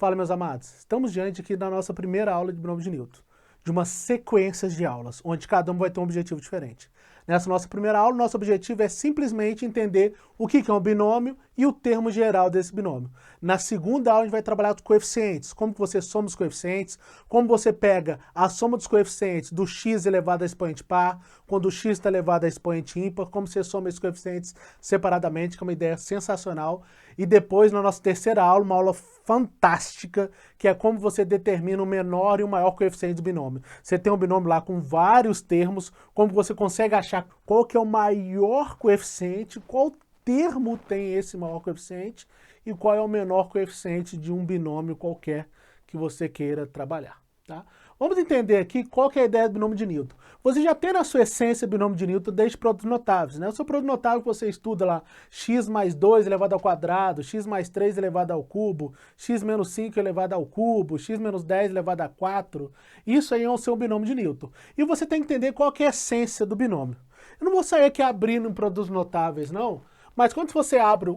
Fala, meus amados, estamos diante aqui da nossa primeira aula de binômio de Newton, de uma sequência de aulas, onde cada um vai ter um objetivo diferente. Nessa nossa primeira aula, nosso objetivo é simplesmente entender o que é um binômio e o termo geral desse binômio. Na segunda aula, a gente vai trabalhar os coeficientes, como que você soma os coeficientes, como você pega a soma dos coeficientes do x elevado a expoente par, quando o x está elevado a expoente ímpar, como você soma esses coeficientes separadamente, que é uma ideia sensacional. E depois, na nossa terceira aula, uma aula fantástica, que é como você determina o menor e o maior coeficiente do binômio. Você tem um binômio lá com vários termos, como você consegue achar qual que é o maior coeficiente, qual termo tem esse maior coeficiente e qual é o menor coeficiente de um binômio qualquer que você queira trabalhar. Tá? Vamos entender aqui qual que é a ideia do binômio de Newton. Você já tem na sua essência binômio de Newton desde produtos notáveis, né? O seu produto notável que você estuda lá, x mais 2 elevado ao quadrado, x mais 3 elevado ao cubo, x menos 5 elevado ao cubo, x menos 10 elevado a 4. Isso aí é o seu binômio de Newton. E você tem que entender qual que é a essência do binômio. Eu não vou sair aqui abrindo em produtos notáveis, não, mas quando você abre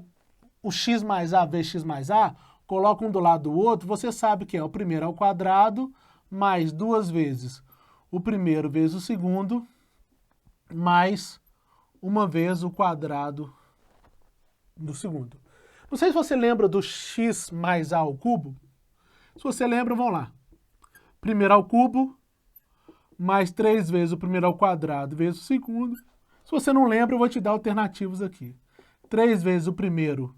o x mais a vezes x mais a, coloca um do lado do outro, você sabe que é o primeiro ao quadrado mais duas vezes o primeiro vezes o segundo, mais uma vez o quadrado do segundo. Não sei se você lembra do x mais a ao cubo. Se você lembra, vamos lá. Primeiro ao cubo, mais 3 vezes o primeiro ao quadrado vezes o segundo. Se você não lembra, eu vou te dar alternativas aqui. 3 vezes o primeiro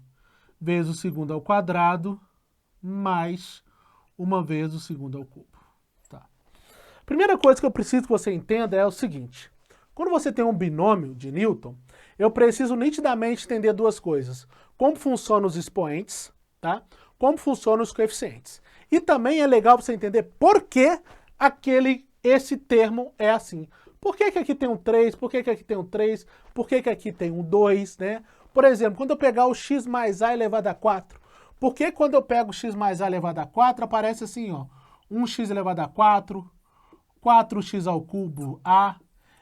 vezes o segundo ao quadrado, mais uma vez o segundo ao cubo. Tá. Primeira coisa que eu preciso que você entenda é o seguinte. Quando você tem um binômio de Newton, eu preciso nitidamente entender duas coisas. Como funcionam os expoentes, tá? Como funcionam os coeficientes. E também é legal você entender por que esse termo é assim. Por que aqui tem um 3? Por que aqui tem um 3? Por que aqui tem um 2, né? Por exemplo, quando eu pegar o x mais a elevado a 4, por que quando eu pego o x mais a elevado a 4, aparece assim, ó, 1x elevado a 4, 4x ao cubo a.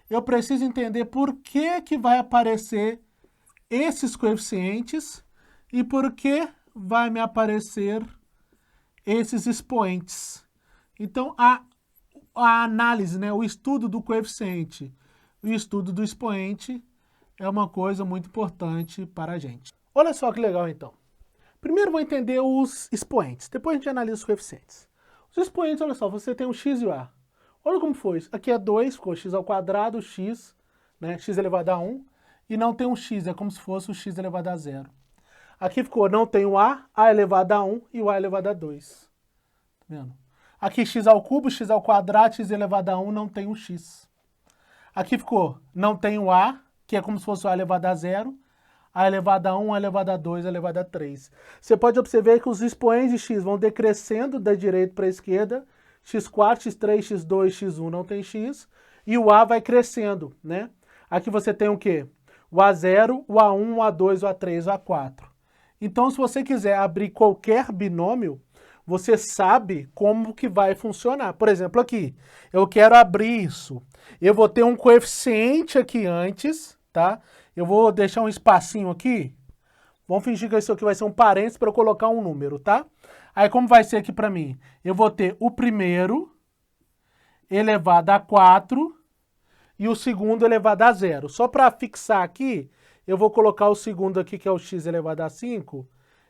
Eu preciso entender por que vai aparecer esses coeficientes e por que vai me aparecer esses expoentes. Então, a análise, né, o estudo do coeficiente e o estudo do expoente é uma coisa muito importante para a gente. Olha só que legal, então. Primeiro vou entender os expoentes, depois a gente analisa os coeficientes. Os expoentes, olha só, você tem o x e o a. Olha como foi isso. Aqui é 2, ficou x ao quadrado, x, né, x elevado a 1, e não tem um x, é como se fosse o x elevado a 0. Aqui ficou, não tem o a elevado a 1 e o a elevado a 2. Tá vendo? Aqui x ao cubo, x ao quadrado, x elevado a 1, não tem um x. Aqui ficou, não tem o a, que é como se fosse o a elevado a 0, a elevado a 1, a elevado a 2, a elevado a 3. Você pode observar que os expoentes de x vão decrescendo da direita para a esquerda, x4, x3, x2, x1 não tem x, e o a vai crescendo, né? Aqui você tem o quê? O A0, o A1, o A2, o A3, o A4. Então, se você quiser abrir qualquer binômio, você sabe como que vai funcionar. Por exemplo, aqui, eu quero abrir isso. Eu vou ter um coeficiente aqui antes, tá? Eu vou deixar um espacinho aqui. Vamos fingir que isso aqui vai ser um parênteses para eu colocar um número, tá? Aí como vai ser aqui para mim? Eu vou ter o primeiro elevado a 4 e o segundo elevado a 0. Só para fixar aqui, eu vou colocar o segundo aqui, que é o x elevado a 5,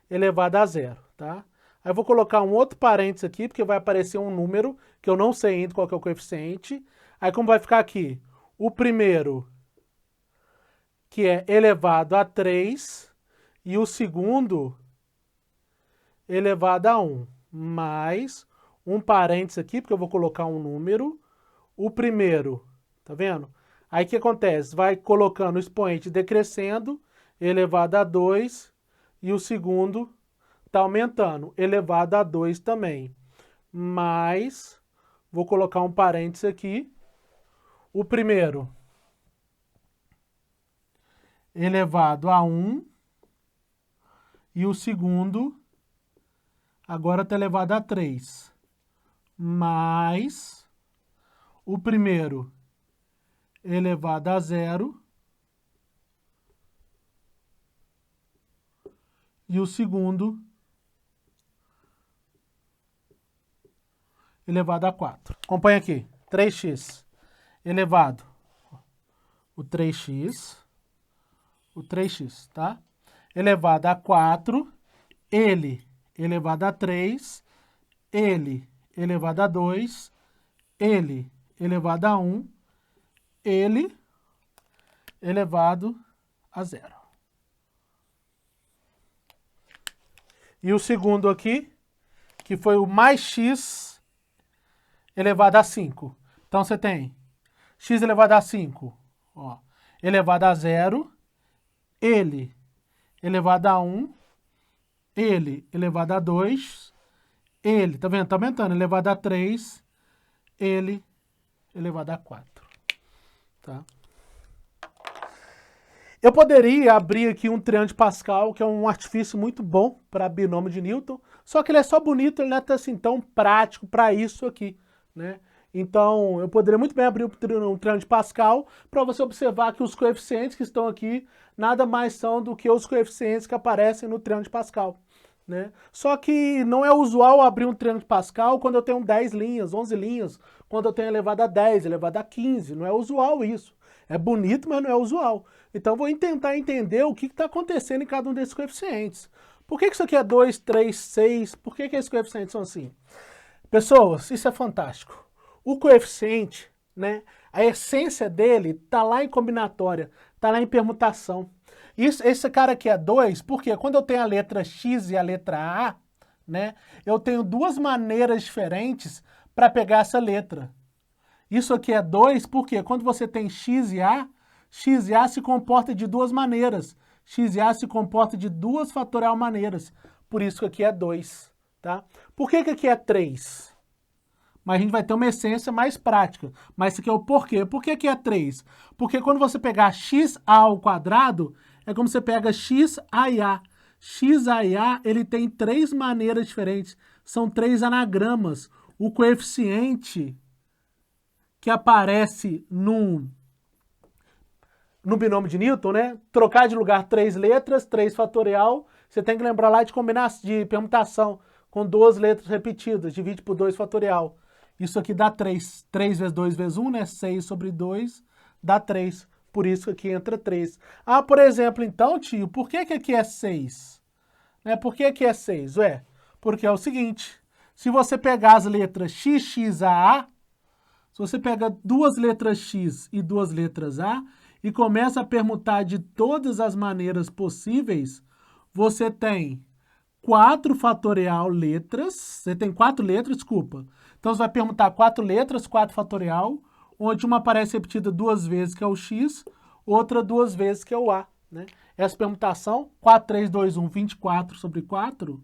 elevado a 0, tá? Aí eu vou colocar um outro parênteses aqui, porque vai aparecer um número, que eu não sei ainda qual que é o coeficiente. Aí como vai ficar aqui? O primeiro, que é elevado a 3, e o segundo elevado a 1, mais um parênteses aqui, porque eu vou colocar um número. O primeiro, tá vendo? Aí o que acontece? Vai colocando o expoente decrescendo, elevado a 2, e o segundo está aumentando, elevado a 2 também. Mais, vou colocar um parênteses aqui, o primeiro elevado a 1, e o segundo agora está elevado a 3, mais o primeiro elevado a 0 e o segundo elevado a 4. Acompanha aqui. 3x elevado o 3x, tá? Elevado a 4, ele elevado a 3, ele elevado a 2, ele elevado a 1, ele elevado a 0. E o segundo aqui, que foi o mais x elevado a 5. Então, você tem x elevado a 5, ó, elevado a 0, ele elevado a 1, ele elevado a 2, ele, tá vendo? Tá aumentando, elevado a 3, ele elevado a 4. Tá? Eu poderia abrir aqui um triângulo de Pascal, que é um artifício muito bom para binômio de Newton, só que ele é só bonito, ele não é assim tão prático para isso aqui, né? Então, eu poderia muito bem abrir um triângulo de Pascal para você observar que os coeficientes que estão aqui nada mais são do que os coeficientes que aparecem no triângulo de Pascal, né? Só que não é usual abrir um triângulo de Pascal quando eu tenho 10 linhas, 11 linhas, quando eu tenho elevado a 10, elevado a 15, não é usual isso. É bonito, mas não é usual. Então, eu vou tentar entender o que está acontecendo em cada um desses coeficientes. Por que isso aqui é 2, 3, 6? Por que esses coeficientes são assim? Pessoas, isso é fantástico. O coeficiente, né, a essência dele está lá em combinatória, está lá em permutação. Esse cara aqui é 2, porque quando eu tenho a letra X e a letra A, né, eu tenho duas maneiras diferentes para pegar essa letra. Isso aqui é 2 porque quando você tem X e A se comporta de duas maneiras. X e A se comporta de duas fatorial maneiras. Por isso que aqui é 2. Tá? Por que aqui é 3? Mas a gente vai ter uma essência mais prática. Mas isso aqui é o porquê. Por que aqui é 3? Porque quando você pegar xa ao quadrado, é como você pega xa e a. Xa e a, ele tem 3 maneiras diferentes. São 3 anagramas. O coeficiente que aparece no binômio de Newton, né? Trocar de lugar 3 letras, 3 fatorial, você tem que lembrar lá de permutação, com 2 letras repetidas, divide por 2 fatorial. Isso aqui dá 3. 3 vezes 2 vezes 1, né? 6 sobre 2 dá 3. Por isso que aqui entra 3. Ah, por exemplo, então, tio, por que aqui é 6? Né? Por que aqui é 6? Ué, porque é o seguinte, se você pegar as letras x, a, se você pega 2 letras x e 2 letras a e começa a permutar de todas as maneiras possíveis, você tem 4 fatorial letras, você tem 4 letras, desculpa. Então você vai permutar 4 letras, 4 fatorial, onde uma aparece repetida 2 vezes, que é o x, outra 2 vezes, que é o a. Né? Essa permutação, 4, 3, 2, 1, 24 sobre 4,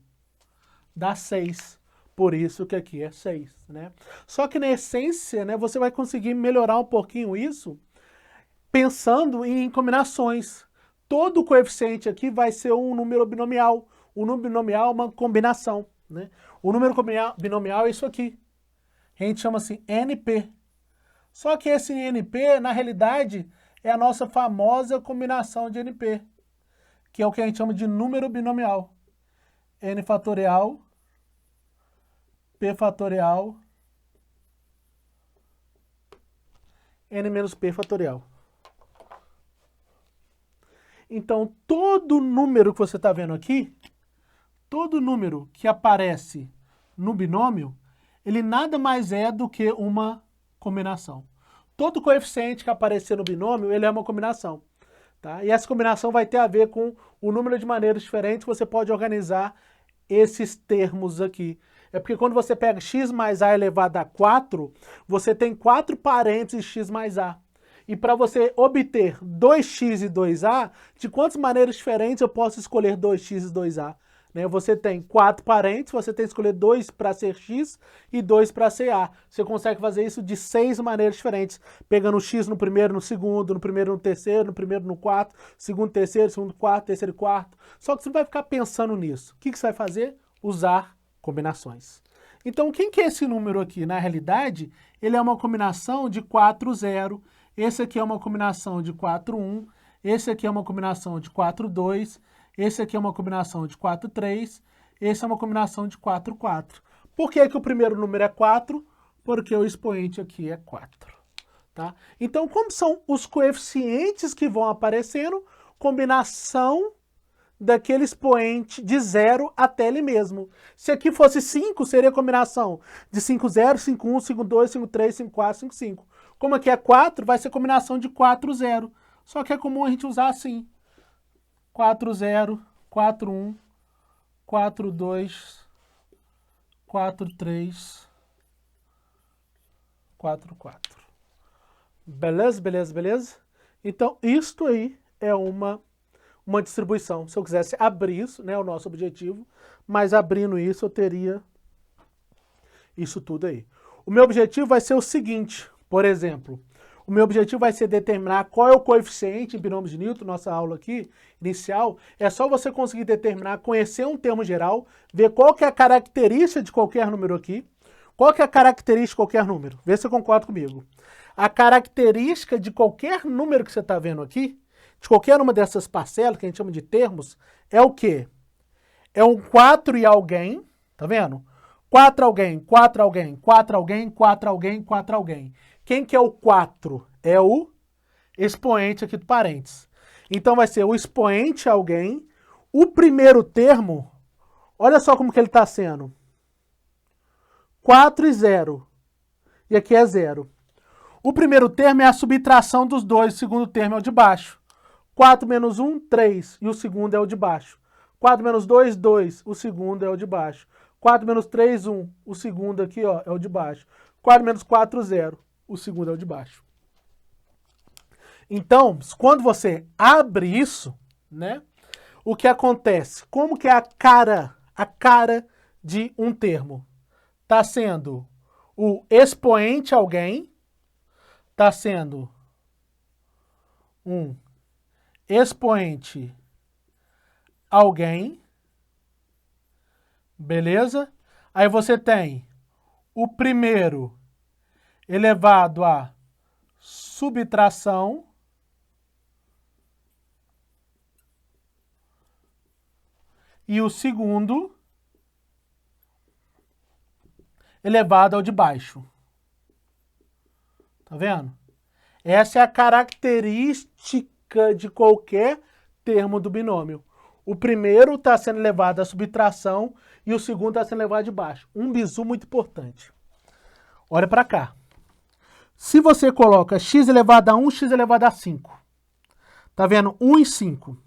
dá 6. Por isso que aqui é 6, né? Só que na essência, né, você vai conseguir melhorar um pouquinho isso pensando em combinações. Todo coeficiente aqui vai ser um número binomial. O número binomial é uma combinação, né? O número binomial é isso aqui. A gente chama assim NP. Só que esse NP, na realidade, é a nossa famosa combinação de NP, que é o que a gente chama de número binomial. N fatorial, P fatorial, N menos P fatorial. Então, todo número que você está vendo aqui, todo número que aparece no binômio, ele nada mais é do que uma combinação. Todo coeficiente que aparecer no binômio, ele é uma combinação. Tá? E essa combinação vai ter a ver com o número de maneiras diferentes que você pode organizar esses termos aqui. É porque quando você pega x mais a elevado a 4, você tem 4 parênteses x mais a. E para você obter 2x e 2a, de quantas maneiras diferentes eu posso escolher 2x e 2a? Né? Você tem 4 parênteses, você tem que escolher 2 para ser x e 2 para ser a. Você consegue fazer isso de 6 maneiras diferentes, pegando o x no primeiro, no segundo, no primeiro, no terceiro, no primeiro, no quarto, segundo, terceiro, segundo, quarto, terceiro e quarto. Só que você não vai ficar pensando nisso. O que você vai fazer? Usar combinações. Então, quem que é esse número aqui? Na realidade, ele é uma combinação de 4, 0. Esse aqui é uma combinação de 4, 1. Esse aqui é uma combinação de 4, 2. Esse aqui é uma combinação de 4, 3. Esse é uma combinação de 4, 4. Por que que o primeiro número é 4? porque o expoente aqui é 4. Tá? Então, como são os coeficientes que vão aparecendo, combinação daquele expoente de 0 até ele mesmo. Se aqui fosse 5, seria combinação de 5, 0, 5, 1, 5, 2, 5, 3, 5, 4, 5, 5. Como aqui é 4, vai ser combinação de 4, 0. Só que é comum a gente usar assim. 4, 0, 4, 1, 4, 2, 4, 3, 4, 4. Beleza, beleza, beleza? Então, isto aí é uma distribuição. Se eu quisesse abrir isso, né, o nosso objetivo, mas abrindo isso eu teria isso tudo aí. O meu objetivo vai ser o seguinte, por exemplo, o meu objetivo vai ser determinar qual é o coeficiente em binômios de Newton, nossa aula aqui, inicial, é só você conseguir determinar, conhecer um termo geral, ver qual que é a característica de qualquer número aqui, qual que é a característica de qualquer número, vê se você concorda comigo. A característica de qualquer número que você está vendo aqui, de qualquer uma dessas parcelas, que a gente chama de termos, é o quê? É um 4 e alguém, tá vendo? 4 alguém, 4 alguém, 4 alguém, 4 alguém, 4 alguém. Quem que é o 4? É o expoente aqui do parênteses. Então vai ser o expoente alguém, o primeiro termo, olha só como que ele está sendo. 4 e 0. E aqui é 0. O primeiro termo é a subtração dos dois, o segundo termo é o de baixo. 4 menos 1, 3, e o segundo é o de baixo. 4 menos 2, 2, o segundo é o de baixo. 4 menos 3, 1, o segundo aqui ó, é o de baixo. 4 menos 4, 0, o segundo é o de baixo. Então, quando você abre isso, né, o que acontece? Como que é a cara de um termo? Está sendo o expoente alguém, está sendo um expoente alguém, beleza? Aí você tem o primeiro elevado a subtração e o segundo elevado ao de baixo. Tá vendo? Essa é a característica de qualquer termo do binômio. O primeiro está sendo elevado à subtração e o segundo está sendo elevado de baixo. Um bizu muito importante. Olha para cá. Se você coloca x elevado a 1, x elevado a 5. Tá vendo? 1 e 5.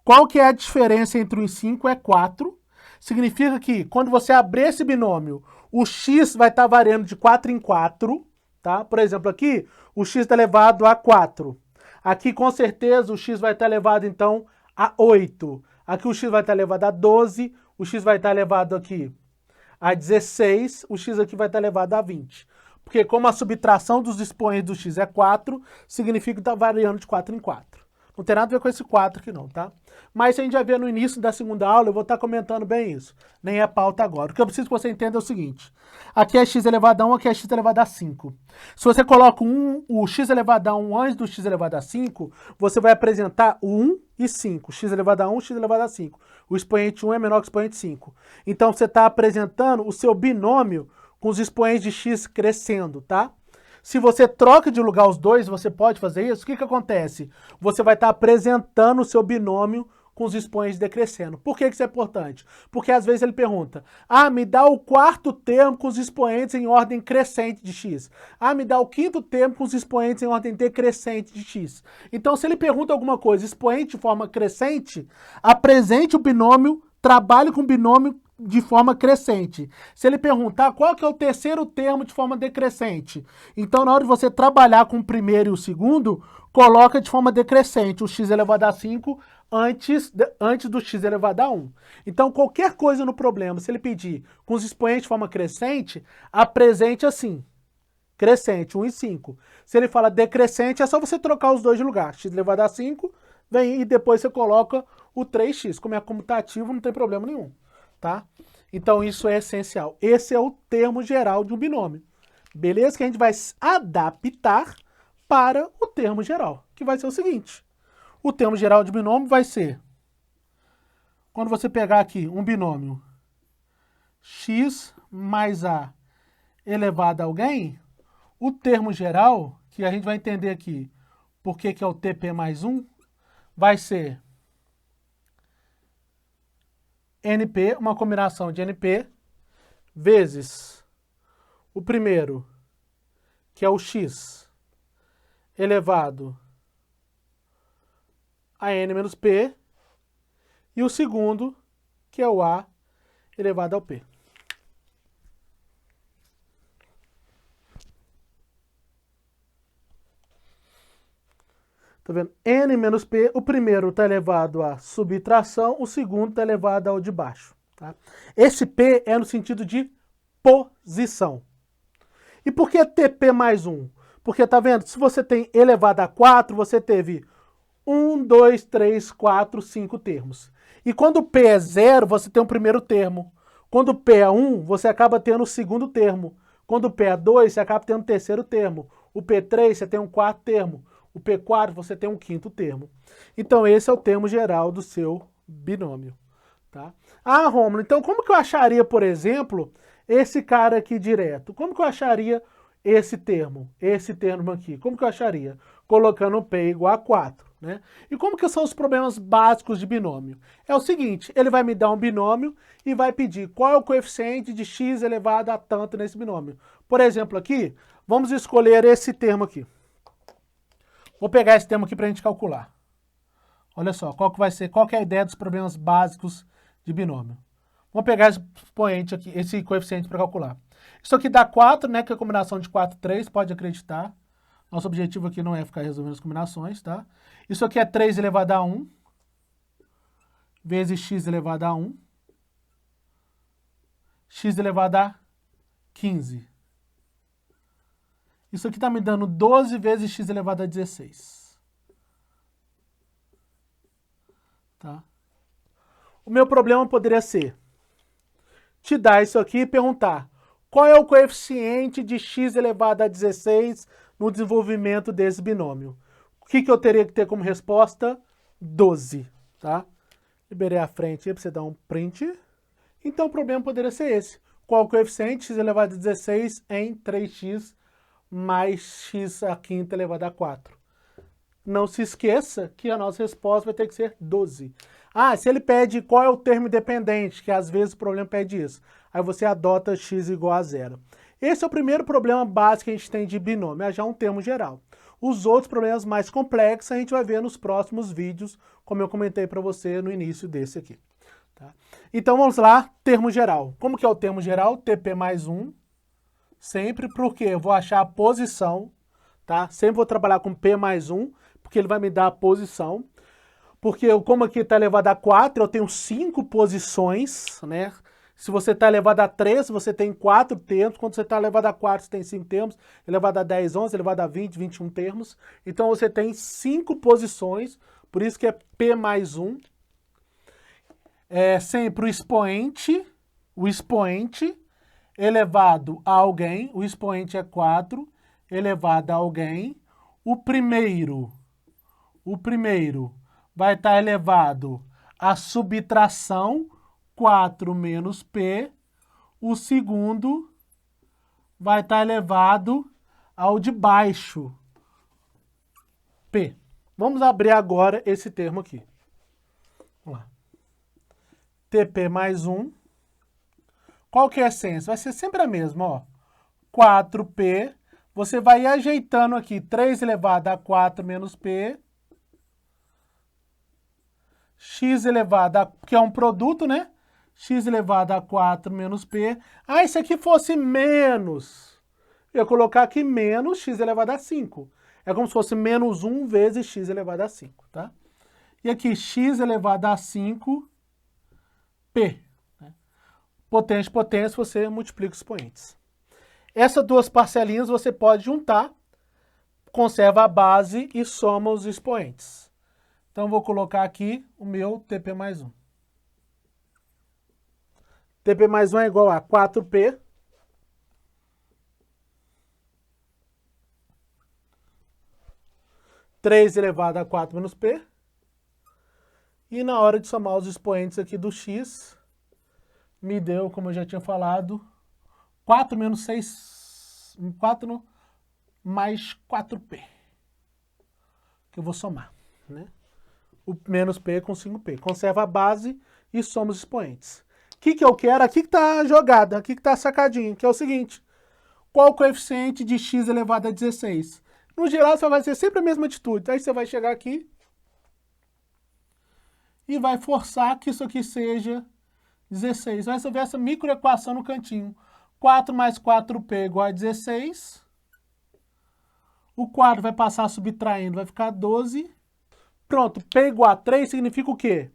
Qual que é a diferença entre 1 e 5? É 4. Significa que quando você abrir esse binômio, o x vai estar variando de 4 em 4. Tá? Por exemplo, aqui o x está elevado a 4. Aqui com certeza o x vai estar elevado então a 8. Aqui o x vai estar elevado a 12. O x vai estar elevado aqui a 16. O x aqui vai estar elevado a 20. Porque como a subtração dos expoentes do x é 4, significa que está variando de 4 em 4. Não tem nada a ver com esse 4 aqui não, tá? Mas a gente vai ver no início da segunda aula, eu vou estar comentando bem isso. Nem é pauta agora. O que eu preciso que você entenda é o seguinte. Aqui é x elevado a 1, aqui é x elevado a 5. Se você coloca o x elevado a 1 antes do x elevado a 5, você vai apresentar o 1 e 5. X elevado a 1, x elevado a 5. O expoente 1 é menor que o expoente 5. Então você está apresentando o seu binômio com os expoentes de x crescendo, tá? Se você troca de lugar os dois, você pode fazer isso. O que acontece? Você vai estar apresentando o seu binômio com os expoentes decrescendo. Por que isso é importante? Porque às vezes ele pergunta, me dá o quarto termo com os expoentes em ordem crescente de x. Me dá o quinto termo com os expoentes em ordem decrescente de x. Então, se ele pergunta alguma coisa, expoente de forma crescente, apresente o binômio, trabalhe com o binômio de forma crescente. Se ele perguntar qual que é o terceiro termo de forma decrescente, então na hora de você trabalhar com o primeiro e o segundo, coloca de forma decrescente o x elevado a 5 antes do x elevado a 1. Então qualquer coisa no problema, se ele pedir com os expoentes de forma crescente, apresente assim, crescente, 1 e 5. Se ele fala decrescente, é só você trocar os dois de lugar, x elevado a 5, vem e depois você coloca o 3x. Como é comutativo, não tem problema nenhum. Tá? Então isso é essencial. Esse é o termo geral de um binômio. Beleza? Que a gente vai adaptar para o termo geral, que vai ser o seguinte. O termo geral de binômio vai ser, quando você pegar aqui um binômio x mais a elevado a alguém, o termo geral, que a gente vai entender aqui por que é o TP mais 1, vai ser NP, uma combinação de NP, vezes o primeiro, que é o X, elevado a N menos P, e o segundo, que é o A, elevado ao P. Tá vendo? N menos P, o primeiro está elevado à subtração, o segundo está elevado ao de baixo. Tá? Esse P é no sentido de posição. E por que TP mais 1? Porque, tá vendo? Se você tem elevado a 4, você teve 1, 2, 3, 4, 5 termos. E quando P é 0, você tem o primeiro termo. Quando P é 1, você acaba tendo o segundo termo. Quando P é 2, você acaba tendo o terceiro termo. O P3, você tem um quarto termo. O P4, você tem um quinto termo. Então, esse é o termo geral do seu binômio. Tá? Ah, Rômulo, então como que eu acharia, por exemplo, esse cara aqui direto? Como que eu acharia esse termo aqui? Como que eu acharia? Colocando P igual a 4, né? E como que são os problemas básicos de binômio? É o seguinte, ele vai me dar um binômio e vai pedir qual é o coeficiente de x elevado a tanto nesse binômio. Por exemplo, aqui, vamos escolher esse termo aqui. Vou pegar esse termo aqui para a gente calcular. Olha só, qual que é a ideia dos problemas básicos de binômio? Vamos pegar esse expoente aqui, esse coeficiente para calcular. Isso aqui dá 4, né? Que é a combinação de 4 e 3, pode acreditar. Nosso objetivo aqui não é ficar resolvendo as combinações, tá? Isso aqui é 3 elevado a 1, vezes x elevado a 1, x elevado a 15. Isso aqui está me dando 12 vezes x elevado a 16. Tá? O meu problema poderia ser te dar isso aqui e perguntar qual é o coeficiente de x elevado a 16 no desenvolvimento desse binômio. O que eu teria que ter como resposta? 12, tá? Liberei a frente aí para você dar um print. Então o problema poderia ser esse. Qual o coeficiente? X elevado a 16 em 3x mais x a quinta elevado a 4. Não se esqueça que a nossa resposta vai ter que ser 12. Ah, se ele pede qual é o termo independente, que às vezes o problema pede isso. Aí você adota x igual a 0. Esse é o primeiro problema básico que a gente tem de binômio, é já um termo geral. Os outros problemas mais complexos a gente vai ver nos próximos vídeos, como eu comentei para você no início desse aqui. Tá? Então vamos lá, termo geral. Como que é o termo geral? TP mais 1. Sempre porque eu vou achar a posição, tá? Sempre vou trabalhar com P mais 1, porque ele vai me dar a posição. Porque como aqui está elevado a 4, eu tenho 5 posições, né? Se você está elevado a 3, você tem 4 termos. Quando você está elevado a 4, você tem 5 termos. Elevado a 10, 11, elevado a 20, 21 termos. Então você tem 5 posições, por isso que é P mais 1. É sempre o expoente elevado a alguém, o expoente é 4, elevado a alguém. O primeiro vai estar elevado à subtração, 4 menos P. O segundo vai estar elevado ao de baixo, P. Vamos abrir agora esse termo aqui. Vamos lá. TP mais 1. Qual que é a essência? Vai ser sempre a mesma, ó. 4P. Você vai ajeitando aqui 3 elevado a 4 menos P. X elevado a... que é um produto, né? X elevado a 4 menos P. Ah, se aqui fosse menos. Eu ia colocar aqui menos x elevado a 5. É como se fosse menos 1 vezes x elevado a 5, tá? E aqui x elevado a 5, P. Potência, potência, você multiplica os expoentes. Essas duas parcelinhas você pode juntar, conserva a base e soma os expoentes. Então, vou colocar aqui o meu TP mais 1. TP mais 1 é igual a 4P. (3 elevado a 4 menos P). E na hora de somar os expoentes aqui do x, me deu, como eu já tinha falado, 4 menos 6 4 mais 4P. Que eu vou somar, né? O menos P com 5P. Conserva a base e soma os expoentes. O que eu quero? Aqui que está a jogada, aqui que está a sacadinha, que é o seguinte. Qual o coeficiente de x elevado a 16? No geral, você vai ser sempre a mesma atitude. Aí você vai chegar aqui e vai forçar que isso aqui seja 16. Vai resolver essa microequação no cantinho. 4 mais 4P igual a 16. O quadro vai passar subtraindo, vai ficar 12. Pronto, P igual a 3 significa o quê?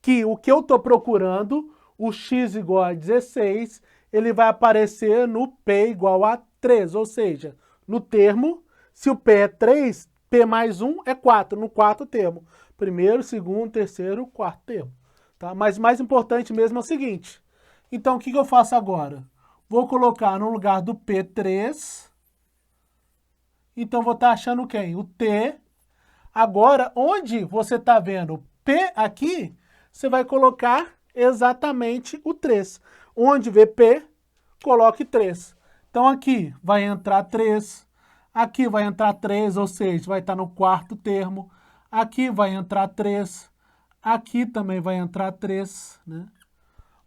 Que o que eu estou procurando, o x igual a 16, ele vai aparecer no P igual a 3. Ou seja, no termo, se o P é 3, P mais 1 é 4, no quarto termo. Primeiro, segundo, terceiro, quarto termo. Tá? Mas mais importante mesmo é o seguinte. Então, o que eu faço agora? Vou colocar no lugar do P3. Então, vou estar achando quem? O T. Agora, onde você está vendo P aqui, você vai colocar exatamente o 3. Onde vê P, coloque 3. Então, aqui vai entrar 3. Aqui vai entrar 3, ou seja, vai estar no quarto termo. Aqui vai entrar 3. Aqui também vai entrar 3. Né?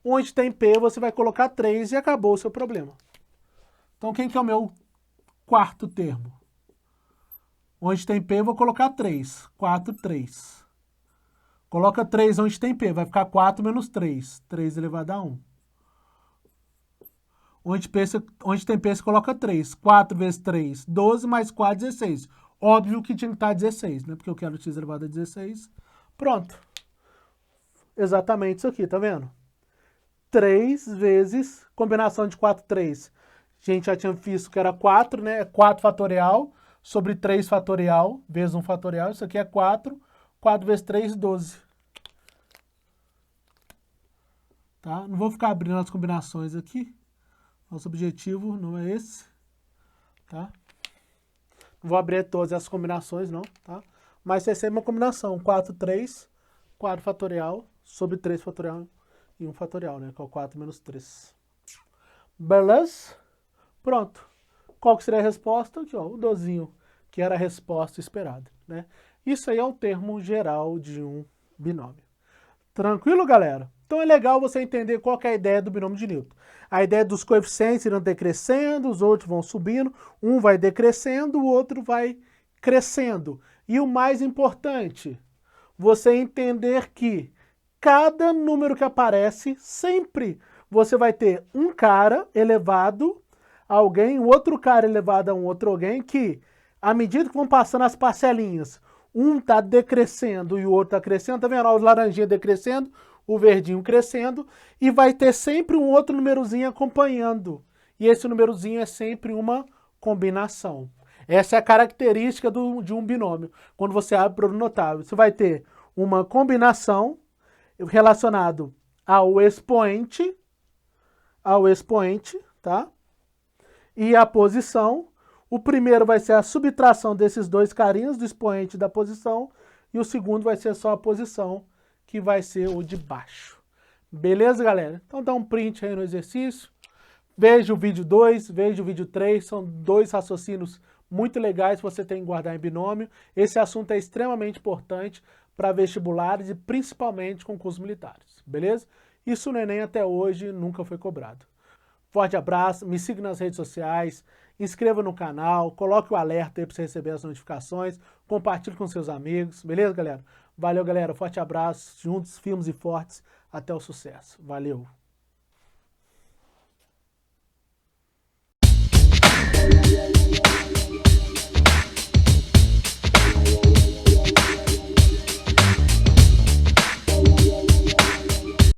Onde tem P, você vai colocar 3 e acabou o seu problema. Então, quem que é o meu quarto termo? Onde tem P, eu vou colocar 3. 4, 3. Coloca 3 onde tem P, vai ficar 4 menos 3. 3 elevado a 1. Onde tem P, você coloca 3. 4 vezes 3, 12, mais 4, 16. Óbvio que tinha que estar 16, né? Porque eu quero x elevado a 16. Pronto. Exatamente isso aqui, tá vendo? 3 vezes, combinação de 4, 3. A gente já tinha visto que era 4, né? 4 fatorial sobre 3 fatorial, vezes 1 fatorial. Isso aqui é 4. 4 vezes 3, 12. Tá? Não vou ficar abrindo as combinações aqui. Nosso objetivo não é esse. Tá? Não vou abrir todas as combinações, não. Tá? Mas essa é uma combinação. 4, 3, 4 fatorial sobre 3 fatorial e 1 fatorial, né? Que é o 4 menos 3. Beleza? Pronto. Qual que seria a resposta? Aqui, ó, o 12, que era a resposta esperada, né? Isso aí é um termo geral de um binômio. Tranquilo, galera? Então é legal você entender qual que é a ideia do binômio de Newton. A ideia dos coeficientes irão decrescendo, os outros vão subindo, um vai decrescendo, o outro vai crescendo. E o mais importante, você entender que cada número que aparece, sempre você vai ter um cara elevado a alguém, um outro cara elevado a um outro alguém, que, à medida que vão passando as parcelinhas, um está decrescendo e o outro está crescendo, tá vendo? Ó, os laranjinhas decrescendo, o verdinho crescendo, e vai ter sempre um outro númerozinho acompanhando. E esse númerozinho é sempre uma combinação. Essa é a característica de um binômio. Quando você abre produto notável, você vai ter uma combinação relacionado ao expoente, tá? E a posição. O primeiro vai ser a subtração desses dois carinhos do expoente e da posição, e o segundo vai ser só a posição, que vai ser o de baixo. Beleza, galera? Então dá um print aí no exercício. Veja o vídeo 2, veja o vídeo 3, são dois raciocínios muito legais que você tem que guardar em binômio. Esse assunto é extremamente importante para vestibulares e principalmente concursos militares, beleza? Isso no Enem até hoje nunca foi cobrado. Forte abraço, me siga nas redes sociais, inscreva no canal, coloque o alerta aí para você receber as notificações, compartilhe com seus amigos, beleza, galera? Valeu, galera, forte abraço, juntos, firmes e fortes, até o sucesso. Valeu!